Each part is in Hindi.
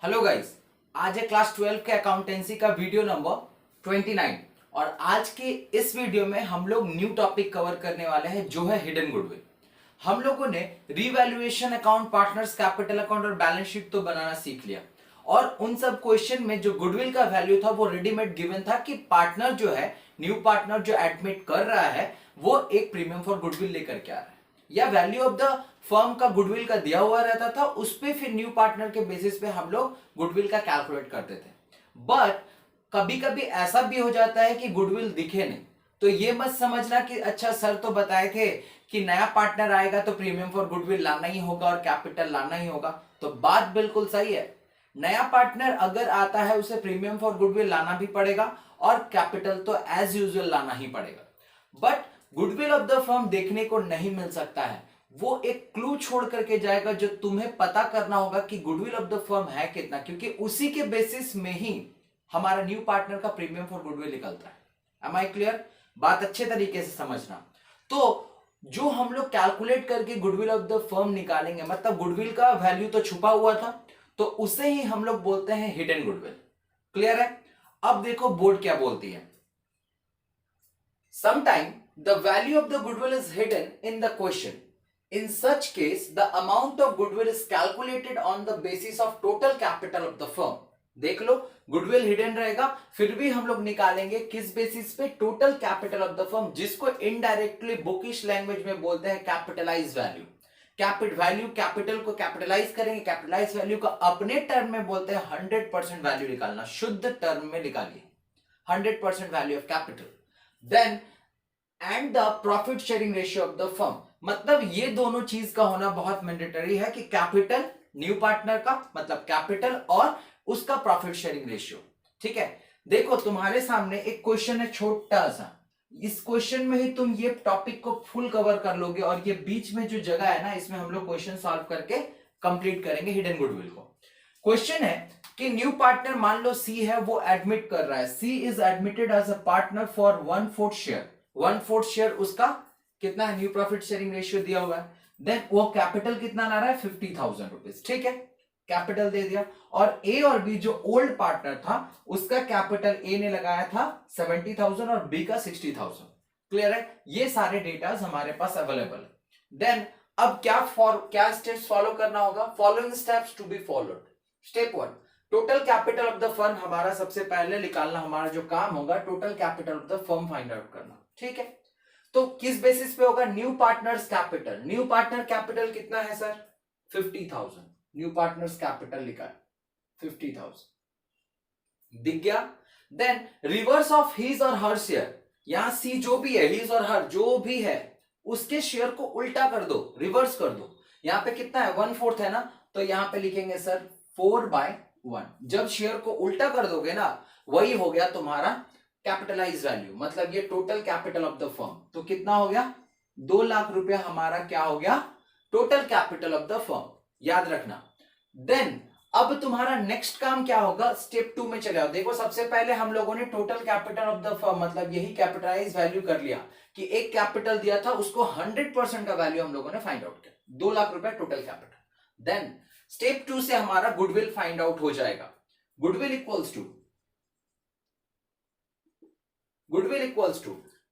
हेलो गाइस, आज है क्लास 12 के अकाउंटेंसी का वीडियो नंबर 29 और आज के इस वीडियो में हम लोग न्यू टॉपिक कवर करने वाले हैं जो है हिडन गुडविल। हम लोगों ने revaluation account, partners capital account और बैलेंस शीट तो बनाना सीख लिया और उन सब क्वेश्चन में जो गुडविल का वैल्यू था वो रेडीमेड गिवन था कि पार्टनर जो है, न्यू पार्टनर जो एडमिट कर रहा है वो एक प्रीमियम फॉर गुडविल लेकर के आ रहा है या वैल्यू ऑफ द फर्म का गुडविल का दिया हुआ रहता था, उस पे फिर न्यू पार्टनर के बेसिस पे हम लोग गुडविल का कैलकुलेट करते थे। बट कभी कभी ऐसा भी हो जाता है कि गुडविल दिखे नहीं, तो ये मत समझना कि अच्छा सर तो बताए थे कि नया पार्टनर आएगा तो प्रीमियम फॉर गुडविल लाना ही होगा और कैपिटल लाना ही होगा। तो बात बिल्कुल सही है, नया पार्टनर अगर आता है उसे प्रीमियम फॉर गुडविल लाना भी पड़ेगा और कैपिटल तो एज यूजुअल लाना ही पड़ेगा। But goodwill of the firm देखने को नहीं मिल सकता है, वो एक क्लू छोड़ करके जाएगा जो तुम्हें पता करना होगा कि गुडविल ऑफ द फर्म है कितना, क्योंकि उसी के बेसिस में ही हमारा न्यू पार्टनर का प्रीमियम फॉर गुडविल निकलता है। Am I clear? बात अच्छे तरीके से समझना। तो जो हम लोग कैलकुलेट करके गुडविल ऑफ द फर्म निकालेंगे, मतलब गुडविल का वैल्यू तो छुपा हुआ था, तो उसे ही हम लोग बोलते हैं हिडन गुडविल। क्लियर है? अब देखो बोर्ड क्या बोलती है। Sometime the value of the goodwill is hidden in the question. In such case, the amount of goodwill is calculated on the basis of total capital of the firm. देख लो, गुडविल हिडन रहेगा, फिर भी हम लोग निकालेंगे किस बेसिस पे? Total capital of the firm, जिसको इनडायरेक्टली बुकिश लैंग्वेज में बोलते हैं कैपिटलाइज वैल्यू। कैपिटल को कैपिटलाइज करेंगे, कैपिटलाइज वैल्यू का अपने टर्म में बोलते हैं 100% वैल्यू निकालना, शुद्ध टर्म में निकालिए 100% value of capital. Then and the profit sharing ratio of the firm, मतलब ये दोनों चीज का होना बहुत मैंडेटरी है कि कैपिटल न्यू पार्टनर का मतलब कैपिटल और उसका प्रॉफिट शेयरिंग रेशियो। ठीक है, देखो तुम्हारे सामने एक क्वेश्चन है छोटा सा, इस क्वेश्चन में ही तुम ये टॉपिक को फुल कवर कर लोगे और ये बीच में जो जगह है ना, इसमें हम लोग क्वेश्चन सॉल्व करके कंप्लीट करेंगे हिडन गुडविल को। क्वेश्चन है कि न्यू पार्टनर मान लो सी है, वो एडमिट कर रहा है, she is admitted as a partner for 1/4 share. 1/4 share उसका कितना है? न्यू प्रॉफिट शेयरिंग रेशियो दिया हुआ है। देन वो कैपिटल कितना ला रहा है? 50,000 रुपीज। ठीक है, कैपिटल दे दिया। और ए और बी जो ओल्ड पार्टनर था उसका कैपिटल ए ने लगाया था 70,000 और बी का 60,000। क्लियर है? ये सारे डेटा हमारे पास अवेलेबल है। देन अब क्या स्टेप्स फॉलो करना होगा? Following steps to be followed. Step 1, total capital of the firm हमारा सबसे पहले निकालना, हमारा जो काम होगा total capital of the firm find out करना। ठीक है, तो किस बेसिस पे होगा? New partners capital. New partner capital कितना है सर? 50,000। न्यू पार्टनर्स कैपिटल लिखा है 50,000, दिख गया। देन रिवर्स ऑफ हिज और हर शेयर, यहां सी जो भी है, हिज और हर जो भी है उसके शेयर को उल्टा कर दो, रिवर्स कर दो। यहां पे कितना है? 1/4 है ना, तो यहां पे लिखेंगे सर 4/1। जब शेयर को उल्टा कर दोगे ना, वही हो गया तुम्हारा कैपिटलाइज वैल्यू, मतलब ये total capital of the firm. तो कितना हो गया? 2 लाख रुपया हमारा क्या हो गया? Total capital of the firm, याद रखना। देन अब तुम्हारा नेक्स्ट काम क्या होगा? स्टेप 2 में चले आओ। देखो सबसे पहले हम लोगों ने total capital of the firm, मतलब यही कैपिटलाइज वैल्यू कर लिया कि एक कैपिटल दिया था उसको 100% का वैल्यू हम लोगों ने फाइंड आउट किया, 2 लाख रुपया टोटल कैपिटल। देन स्टेप 2 से हमारा गुडविल फाइंड आउट हो जाएगा। Goodwill equals to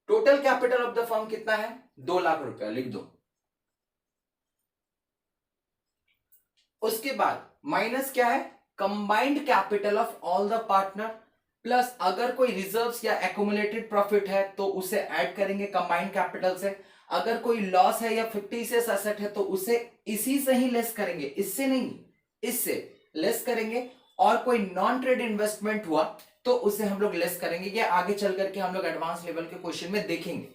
total capital of the firm कितना है? 2 लाख रुपया, लिख दो। उसके बाद माइनस क्या है? Combined capital of all the partner, plus अगर कोई रिजर्व्स या एक्यूमुलेटेड प्रॉफिट है तो उसे ऐड करेंगे कंबाइंड कैपिटल से। अगर कोई लॉस है या फिक्टिशियस एसेट है तो उसे इसी से ही लेस करेंगे, इससे नहीं, इससे लेस करेंगे। और कोई नॉन ट्रेड इन्वेस्टमेंट हुआ तो उसे हम लोग लेस करेंगे। ये आगे चल करके हम लोग एडवांस लेवल के क्वेश्चन में देखेंगे।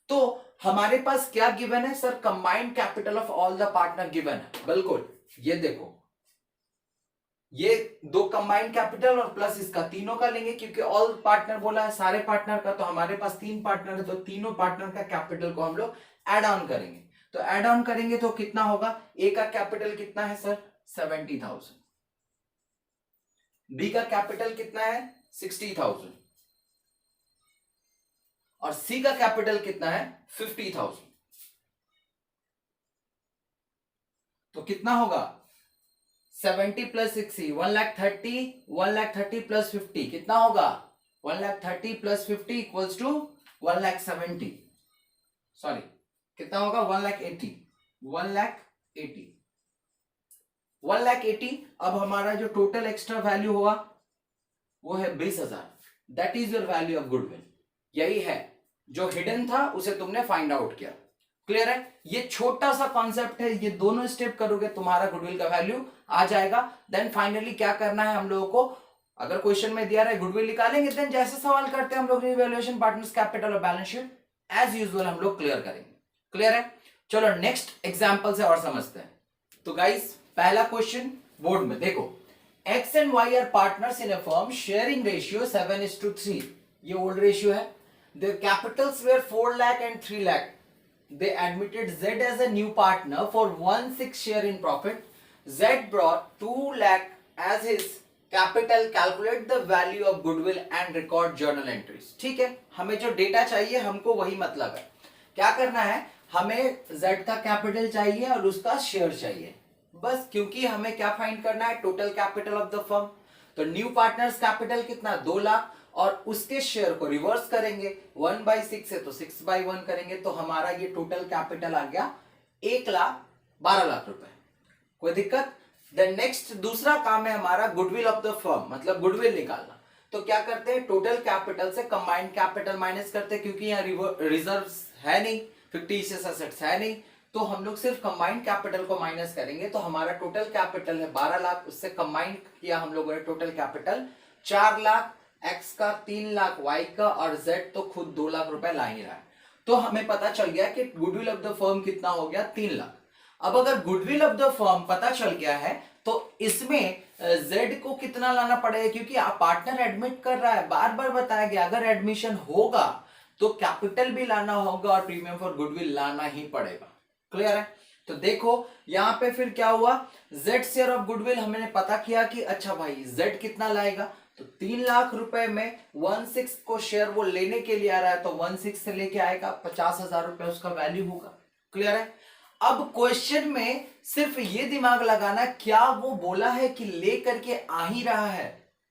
तो हमारे पास क्या गिवन है sir? Combined capital of all the partner given है, बिल्कुल। ये देखो, ये 2 कंबाइंड कैपिटल और प्लस इसका तीनों का लेंगे, क्योंकि ऑल पार्टनर बोला है, सारे पार्टनर का, तो हमारे पास 3 पार्टनर है तो तीनों पार्टनर का कैपिटल को हम लोग एड ऑन करेंगे। तो एड ऑन करेंगे तो कितना होगा? ए का कैपिटल कितना है सर? 70,000। बी का कैपिटल कितना है? 60,000। और सी का कैपिटल कितना है? 50,000। तो कितना होगा? 70 प्लस 60 1,30,000 1,30,000 प्लस 50 कितना होगा 1,30,000 प्लस 50 इक्वल्स टू 1,70,000 सॉरी कितना होगा 1,80,000 1,80,000 1,80,000 अब हमारा जो टोटल एक्स्ट्रा वैल्यू हुआ वो है 20,000 that is your value of goodwill यही है जो हिडन था उसे तुमने फाइंड आउट किया क्लियर है ये छोटा सा कॉन्सेप्ट है ये दोनों स्टेप करोगे तुम्हारा गुडविल का वैल्यू आ जाएगा देन फाइनली क्या करना है हम लोगों को अगर क्वेश्चन में दिया रहा है गुडविल निकालेंगे देन जैसे सवाल करते हैं हम लोग रिवैल्यूएशन पार्टनर्स कैपिटल और बैलेंस शीट एज यूजुअल हम लोग क्लियर करेंगे क्लियर है चलो नेक्स्ट एग्जांपल से और समझते हैं तो गाइस पहला क्वेश्चन बोर्ड में देखो X and Y are partners in a firm sharing ratio 7:3 ये ओल्ड रेशियो है their capitals were 4 lakh and 3 lakh they admitted Z as a new partner for 1/6 share in profit Z brought 2 lakh as his capital calculate the value of goodwill and record journal entries ठीक है हमें जो डेटा चाहिए हमको वही मतलब है क्या करना है हमें Z का कैपिटल चाहिए और उसका शेयर चाहिए बस क्योंकि हमें क्या फाइंड करना है total capital of the firm तो न्यू पार्टनर्स कैपिटल कितना 2 लाख और उसके शेयर को रिवर्स करेंगे 1/6 है तो 6/1 करेंगे तो हमारा ये टोटल कैपिटल आ गया 1,12,00,000 रुपए कोई दिक्कत देन नेक्स्ट दूसरा काम है हमारा गुडविल ऑफ द फर्म मतलब गुडविल निकालना तो क्या करते हैं टोटल कैपिटल से कंबाइंड कैपिटल माइनस करते हैं क्योंकि यहाँ रिजर्व्स है नहीं फिक्टिशियस एसेट्स है नहीं तो हम लोग सिर्फ कंबाइंड कैपिटल को माइनस करेंगे तो हमारा टोटल कैपिटल है 12 लाख उससे कंबाइंड किया हम लोगों ने टोटल कैपिटल 4 लाख एक्स का 3 लाख वाई का और जेड तो खुद 2 लाख रुपए ला ही रहा है तो हमें पता चल गया कि गुडविल ऑफ द फर्म कितना हो गया 3 लाख अब अगर गुडविल ऑफ द फर्म पता चल गया है तो इसमें जेड को कितना लाना पड़ेगा क्योंकि आप पार्टनर एडमिट कर रहा है बार बार बताया गया अगर एडमिशन होगा तो कैपिटल भी लाना होगा और प्रीमियम फॉर गुडविल लाना ही पड़ेगा क्लियर है तो देखो यहां पे फिर क्या हुआ जेड शेयर ऑफ गुडविल हमने पता किया कि अच्छा भाई जेड कितना लाएगा तो 3 लाख रुपए में 1/6 को शेयर वो लेने के लिए आ रहा है तो 1/6 से लेके आएगा 50,000 रुपए उसका वैल्यू होगा क्लियर है अब क्वेश्चन में सिर्फ ये दिमाग लगाना क्या वो बोला है कि ले करके आ ही रहा है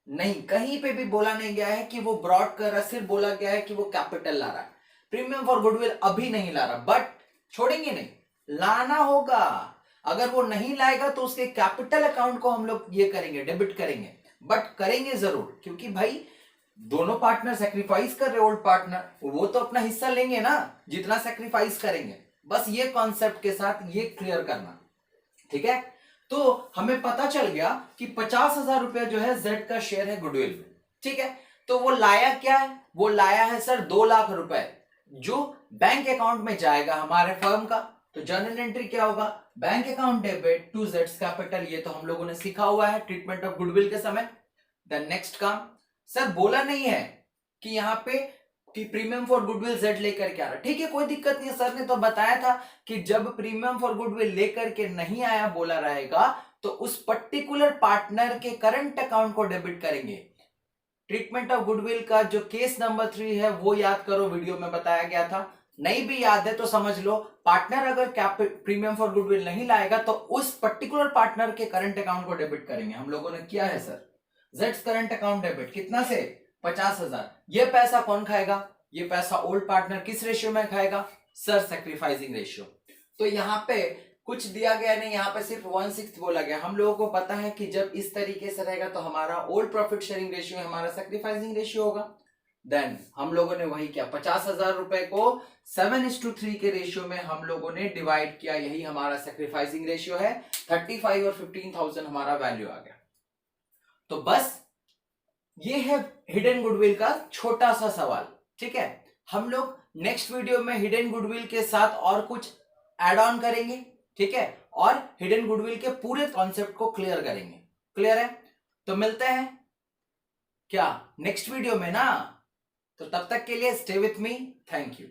नहीं कहीं पे भी बोला नहीं गया है कि वो ब्रॉड कर रहा है सिर्फ बोला गया है कि वो कैपिटल ला रहा है प्रीमियम फॉर गुडविल अभी नहीं ला रहा बट छोड़ेंगे नहीं लाना होगा अगर वो नहीं लाएगा तो उसके कैपिटल अकाउंट को हम लोग ये करेंगे डेबिट करेंगे बट करेंगे जरूर क्योंकि भाई दोनों पार्टनर सेक्रीफाइस कर रहे ओल्ड पार्टनर वो तो अपना हिस्सा लेंगे ना जितना सेक्रीफाइस करेंगे बस ये कॉन्सेप्ट के साथ ये क्लियर करना ठीक है तो हमें पता चल गया कि 50,000 रुपया जो है जेड का शेयर है गुडविल में ठीक है तो वो लाया क्या है वो लाया है सर 2 लाख रुपए जो बैंक अकाउंट में जाएगा हमारे फर्म का तो जर्नल एंट्री क्या होगा बैंक अकाउंट डेबिट टू जेड्स कैपिटल ये तो हम लोगों ने सीखा हुआ है ट्रीटमेंट ऑफ गुडविल के समय देन नेक्स्ट काम सर बोला नहीं है कि यहाँ पे कि प्रीमियम फॉर गुडविल जेड लेकर के आ रहा ठीक है कोई दिक्कत नहीं सर ने तो बताया था कि जब प्रीमियम फॉर गुडविल लेकर के नहीं आया बोला रहेगा तो उस पर्टिकुलर पार्टनर के करंट अकाउंट को डेबिट करेंगे ट्रीटमेंट ऑफ गुडविल का जो केस नंबर 3 है वो याद करो वीडियो में बताया गया था नहीं भी याद है तो समझ लो पार्टनर अगर प्रीमियम फॉर गुडविल नहीं लाएगा तो उस पर्टिकुलर पार्टनर के करंट अकाउंट को डेबिट करेंगे हम लोगों ने किया है sir Jades current account debit कितना से 50,000 ये पैसा कौन खाएगा ये पैसा ओल्ड पार्टनर किस रेशियो में खाएगा सर सैक्रिफाइसिंग रेशियो तो यहाँ पे कुछ दिया गया नहीं यहाँ पे सिर्फ 1/6 बोला गया हम लोगों को पता है कि जब इस तरीके से रहेगा तो हमारा ओल्ड प्रॉफिट शेयरिंग रेशियो हमारा सैक्रिफाइसिंग रेशियो होगा देन हम लोगों ने वही किया 50,000 रुपए को 7:3 के रेशियो में हम लोगों ने डिवाइड किया यही हमारा सैक्रिफाइसिंग रेशियो है 35 और 15,000 हमारा वैल्यू आ गया तो बस ये है हिडन गुडविल का छोटा सा सवाल ठीक है हम लोग नेक्स्ट वीडियो में हिडन गुडविल के साथ और कुछ एड ऑन करेंगे ठीक है और हिडन गुडविल के पूरे कॉन्सेप्ट को क्लियर करेंगे क्लियर है तो मिलते हैं क्या नेक्स्ट वीडियो में ना तो तब तक के लिए stay with me thank you